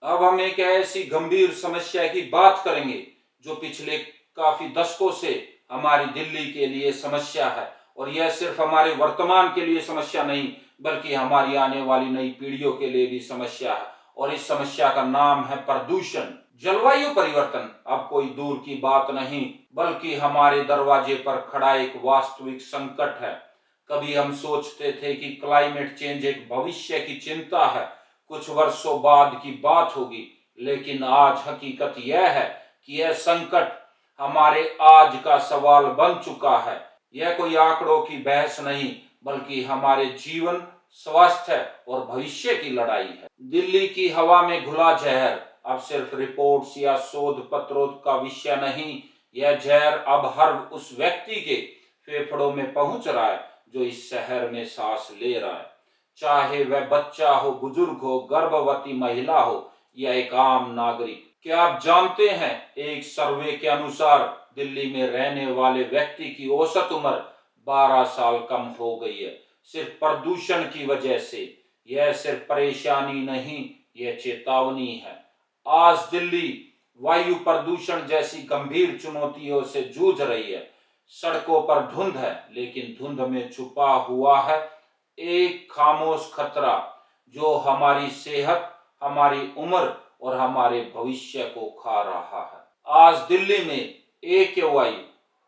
अब हम एक ऐसी गंभीर समस्या की बात करेंगे जो पिछले काफी दशकों से हमारी दिल्ली के लिए समस्या है। और यह सिर्फ हमारे वर्तमान के लिए समस्या नहीं, बल्कि हमारी आने वाली नई पीढ़ियों के लिए भी समस्या है। और इस समस्या का नाम है प्रदूषण। जलवायु परिवर्तन अब कोई दूर की बात नहीं, बल्कि हमारे दरवाजे पर खड़ा एक वास्तविक संकट है। कभी हम सोचते थे कि क्लाइमेट चेंज एक भविष्य की चिंता है, कुछ वर्षों बाद की बात होगी, लेकिन आज हकीकत यह है कि यह संकट हमारे आज का सवाल बन चुका है। यह कोई आंकड़ों की बहस नहीं, बल्कि हमारे जीवन, स्वास्थ्य और भविष्य की लड़ाई है। दिल्ली की हवा में घुला जहर अब सिर्फ रिपोर्ट्स या शोध पत्रों का विषय नहीं, यह जहर अब हर उस व्यक्ति के फेफड़ों में पहुंच रहा है जो इस शहर में सांस ले रहा है। चाहे वह बच्चा हो, बुजुर्ग हो, गर्भवती महिला हो या एक आम नागरिक। क्या आप जानते हैं, एक सर्वे के अनुसार दिल्ली में रहने वाले व्यक्ति की औसत उम्र 12 साल कम हो गई है, सिर्फ प्रदूषण की वजह से। यह सिर्फ परेशानी नहीं, यह चेतावनी है। आज दिल्ली वायु प्रदूषण जैसी गंभीर चुनौतियों से जूझ रही है। सड़कों पर धुंध है, लेकिन धुंध में छुपा हुआ है एक खामोश खतरा जो हमारी सेहत, हमारी उम्र और हमारे भविष्य को खा रहा है। आज दिल्ली में AQI,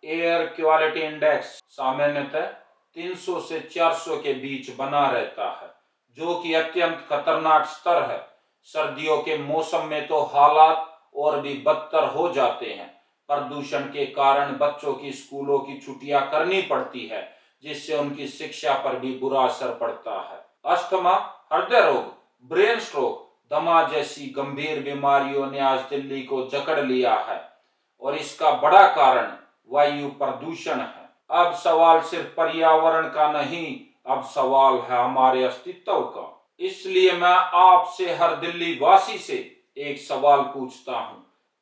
एयर क्वालिटी इंडेक्स, सामान्यतः 300 से 400 के बीच बना रहता है, जो कि अत्यंत खतरनाक स्तर है। सर्दियों के मौसम में तो हालात और भी बदतर हो जाते हैं। प्रदूषण के कारण बच्चों की स्कूलों की छुट्टियां करनी पड़ती है, जिससे उनकी शिक्षा पर भी बुरा असर पड़ता है। अस्थमा, हृदय रोग, ब्रेन स्ट्रोक, दमा जैसी गंभीर बीमारियों ने आज दिल्ली को जकड़ लिया है, और इसका बड़ा कारण वायु प्रदूषण है। अब सवाल सिर्फ पर्यावरण का नहीं, अब सवाल है हमारे अस्तित्व का। इसलिए मैं आपसे, हर दिल्ली वासी से एक सवाल पूछता हूं,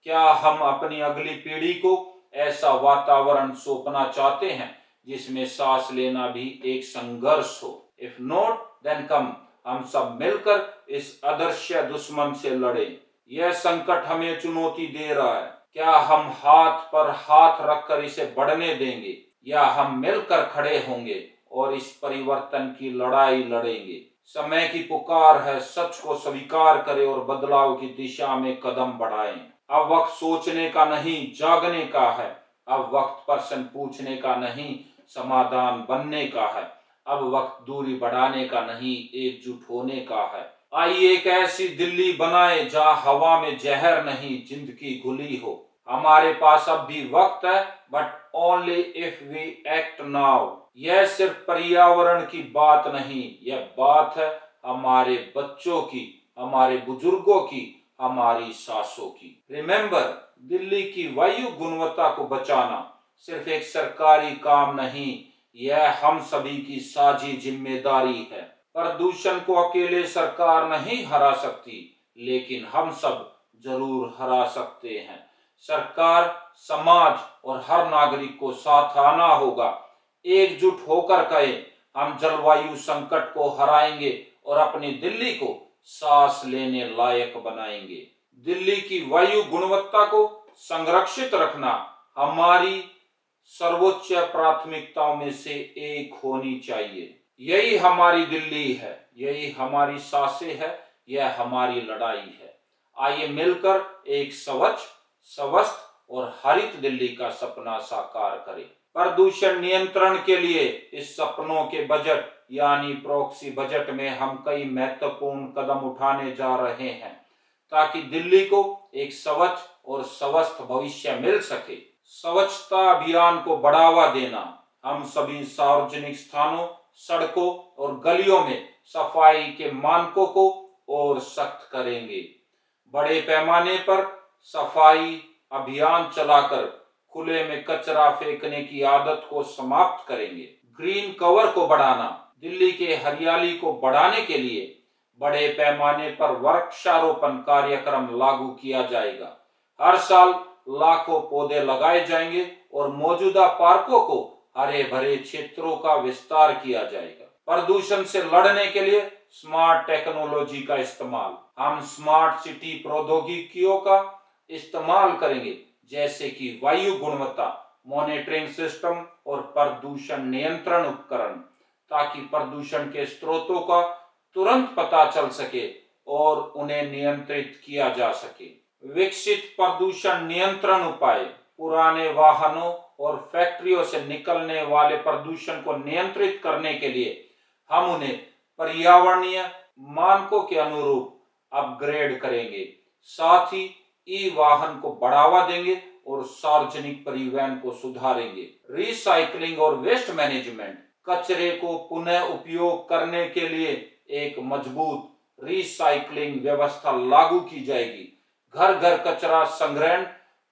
क्या हम अपनी अगली पीढ़ी को ऐसा वातावरण सौंपना चाहते हैं जिसमें सांस लेना भी एक संघर्ष हो? इफ नॉट, देन कम हम सब मिलकर इस अदृश्य दुश्मन से लड़ें। यह संकट हमें चुनौती दे रहा है। क्या हम हाथ पर हाथ रखकर इसे बढ़ने देंगे, या हम मिलकर खड़े होंगे और इस परिवर्तन की लड़ाई लड़ेंगे? समय की पुकार है, सच को स्वीकार करें और बदलाव की दिशा में कदम बढ़ाएं। अब वक्त सोचने का नहीं, जागने का है। अब वक्त प्रश्न पूछने का नहीं, समाधान बनने का है। अब वक्त दूरी बढ़ाने का नहीं, एकजुट होने का है। आइए एक ऐसी दिल्ली बनाए जहां हवा में जहर नहीं, जिंदगी घुली हो। हमारे पास अब भी वक्त है, but only if we act now. यह सिर्फ पर्यावरण की बात नहीं, यह बात है हमारे बच्चों की, हमारे बुजुर्गों की, हमारी सांसों की। रिमेंबर, दिल्ली की वायु गुणवत्ता को बचाना सिर्फ एक सरकारी काम नहीं, यह हम सभी की साझी जिम्मेदारी है। प्रदूषण को अकेले सरकार नहीं हरा सकती, लेकिन हम सब जरूर हरा सकते हैं। सरकार, समाज और हर नागरिक को साथ आना होगा। एकजुट होकर कहें, हम जलवायु संकट को हराएंगे और अपनी दिल्ली को सांस लेने लायक बनाएंगे। दिल्ली की वायु गुणवत्ता को संरक्षित रखना हमारी सर्वोच्च प्राथमिकताओं में से एक होनी चाहिए। यही हमारी दिल्ली है, यही हमारी सांसें है, यह हमारी लड़ाई है। आइए मिलकर एक स्वच्छ, स्वस्थ और हरित दिल्ली का सपना साकार करें। प्रदूषण नियंत्रण के लिए इस सपनों के बजट यानी प्रॉक्सी बजट में हम कई महत्वपूर्ण कदम उठाने जा रहे हैं, ताकि दिल्ली को एक स्वच्छ और स्वस्थ भविष्य मिल सके। स्वच्छता अभियान को बढ़ावा देना, हम सभी सार्वजनिक स्थानों, सड़कों और गलियों में सफाई के मानकों को और सख्त करेंगे। बड़े पैमाने पर सफाई अभियान चलाकर खुले में कचरा फेंकने की आदत को समाप्त करेंगे। ग्रीन कवर को बढ़ाना, दिल्ली के हरियाली को बढ़ाने के लिए बड़े पैमाने पर वृक्षारोपण कार्यक्रम लागू किया जाएगा। हर साल लाखों पौधे लगाए जाएंगे और मौजूदा पार्कों को हरे भरे क्षेत्रों का विस्तार किया जाएगा। प्रदूषण से लड़ने के लिए स्मार्ट टेक्नोलॉजी का इस्तेमाल। हम स्मार्ट सिटी प्रौद्योगिकियों का इस्तेमाल करेंगे, जैसे कि वायु गुणवत्ता मॉनिटरिंग सिस्टम और प्रदूषण नियंत्रण उपकरण, ताकि प्रदूषण के स्रोतों का तुरंत पता चल सके और उन्हें नियंत्रित किया जा सके। विकसित प्रदूषण नियंत्रण उपाय, पुराने वाहनों और फैक्ट्रियों से निकलने वाले प्रदूषण को नियंत्रित करने के लिए हम उन्हें पर्यावरणीय मानकों के अनुरूप अपग्रेड करेंगे। साथ ही ई वाहन को बढ़ावा देंगे और सार्वजनिक परिवहन को सुधारेंगे। रिसाइकलिंग और वेस्ट मैनेजमेंट, कचरे को पुनः उपयोग करने के लिए एक मजबूत रिसाइकलिंग व्यवस्था लागू की जाएगी। घर घर कचरा संग्रहण,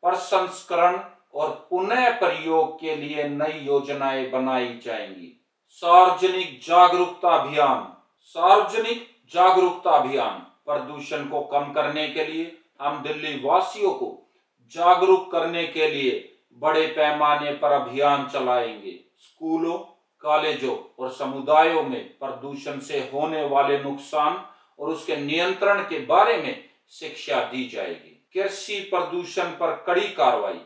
प्रसंस्करण और पुनः प्रयोग के लिए नई योजनाएं बनाई जाएंगी। सार्वजनिक जागरूकता अभियान, सार्वजनिक जागरूकता अभियान प्रदूषण को कम करने के लिए हम दिल्ली वासियों को जागरूक करने के लिए बड़े पैमाने पर अभियान चलाएंगे। स्कूलों, कॉलेजों और समुदायों में प्रदूषण से होने वाले नुकसान और उसके नियंत्रण के बारे में शिक्षा दी जाएगी। कृषि प्रदूषण पर कड़ी कार्रवाई,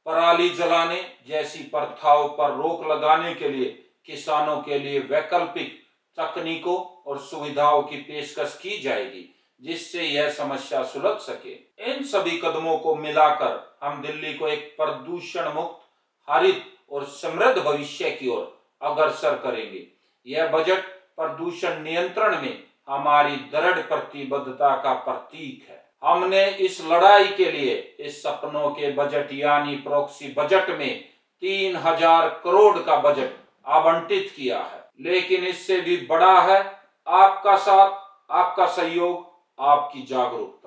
पराली जलाने जैसी प्रथाओं पर रोक लगाने के लिए किसानों के लिए वैकल्पिक तकनीकों और सुविधाओं की पेशकश की जाएगी, जिससे यह समस्या सुलझ सके। इन सभी कदमों को मिलाकर हम दिल्ली को एक प्रदूषण मुक्त, हरित और समृद्ध भविष्य की ओर अग्रसर करेंगे। यह बजट प्रदूषण नियंत्रण में हमारी दृढ़ प्रतिबद्धता का प्रतीक है। हमने इस लड़ाई के लिए इस सपनों के बजट यानी प्रॉक्सी बजट में 3000 करोड़ का बजट आवंटित किया है। लेकिन इससे भी बड़ा है आपका साथ, आपका सहयोग, आपकी जागरूकता।